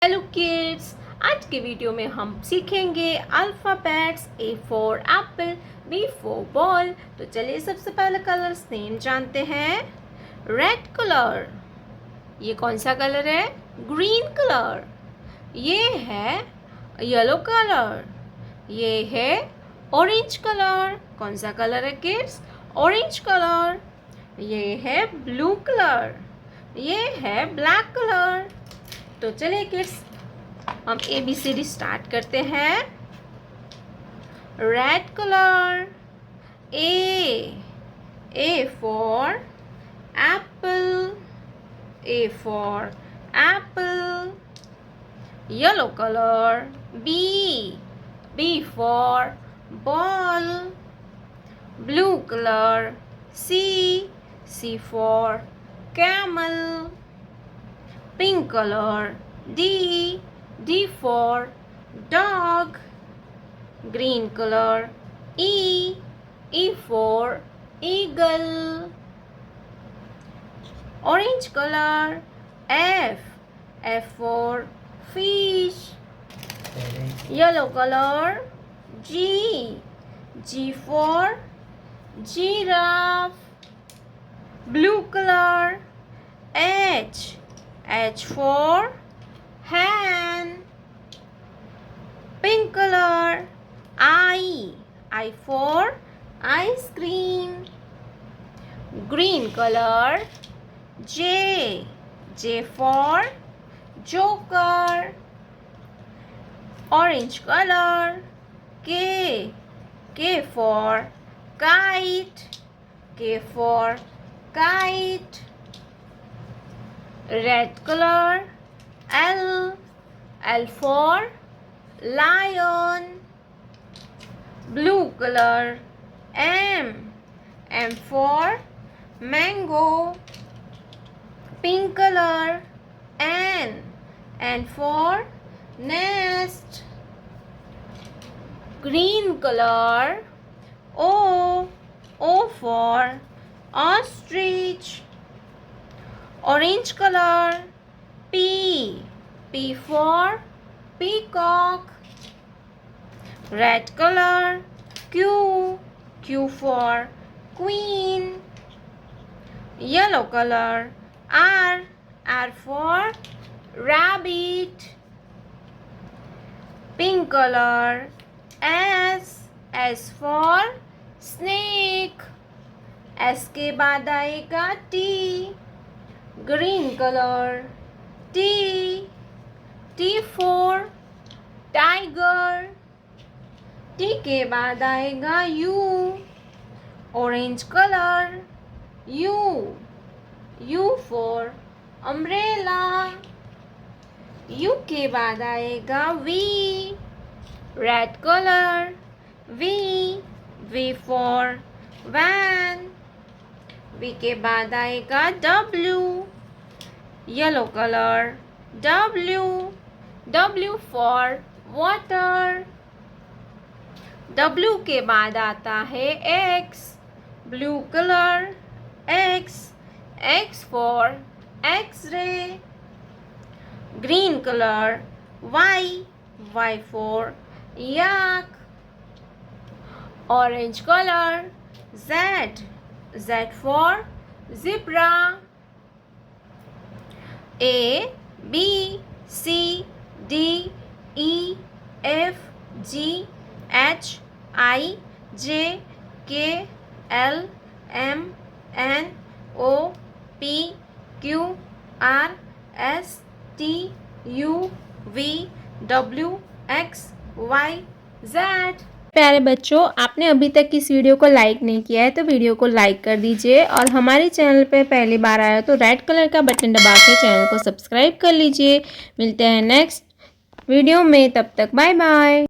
Hello kids, आज के video में हम सीखेंगे alphabets. A for apple, B for ball. तो चलिए सबसे पहले कलर्स नेम जानते हैं। रेड कलर, ये कौन सा कलर है? Green colour. ये है येलो कलर। ये है ऑरेंज कलर। कौन सा कलर है किड्स? Orange colour. ये है ब्लू कलर। ये है ब्लैक कलर। तो चलिए किड्स, हम ABCD स्टार्ट करते हैं। Red colour, A for apple, A for apple. Yellow colour, B for ball. Blue colour, C for camel. Pink color, D for dog. Green color, E for eagle. Orange color, F for fish. Yellow color, G for giraffe. Blue color, H for hen. Pink color, I for ice cream. Green color, J for joker. Orange color, K for kite. K for kite. Red color, L for lion. Blue color, M for mango. Pink color, N for nest. Green color, O for ostrich. Orange color, P for peacock. Red color, Q for queen. Yellow color, R for rabbit. Pink color, S for snake. S के बाद आएगा T. Green color, T for tiger. T के बाद आएगा U. Orange color, U for umbrella. U के बाद आएगा V. Red color, V for van. V के बाद आएगा W. Yellow color, W for water. W के बाद आता है X. Blue color, X for X-ray. Green color, Y for yak. Orange color, Z for zebra. A, B, C, D, E, F, G, H, I, J, K, L, M, N, O, P, Q, R, S, T, U, V, W, X, Y, Z। प्यारे बच्चों, आपने अभी तक इस video को like नहीं किया है तो वीडियो को लाइक कर दीजिए, और हमारे चैनल पे पहली बार आया तो रेड कलर का बटन दबा के चैनल को सब्सक्राइब कर लीजिए। मिलते हैं नेक्स्ट वीडियो में, तब तक बाय बाय।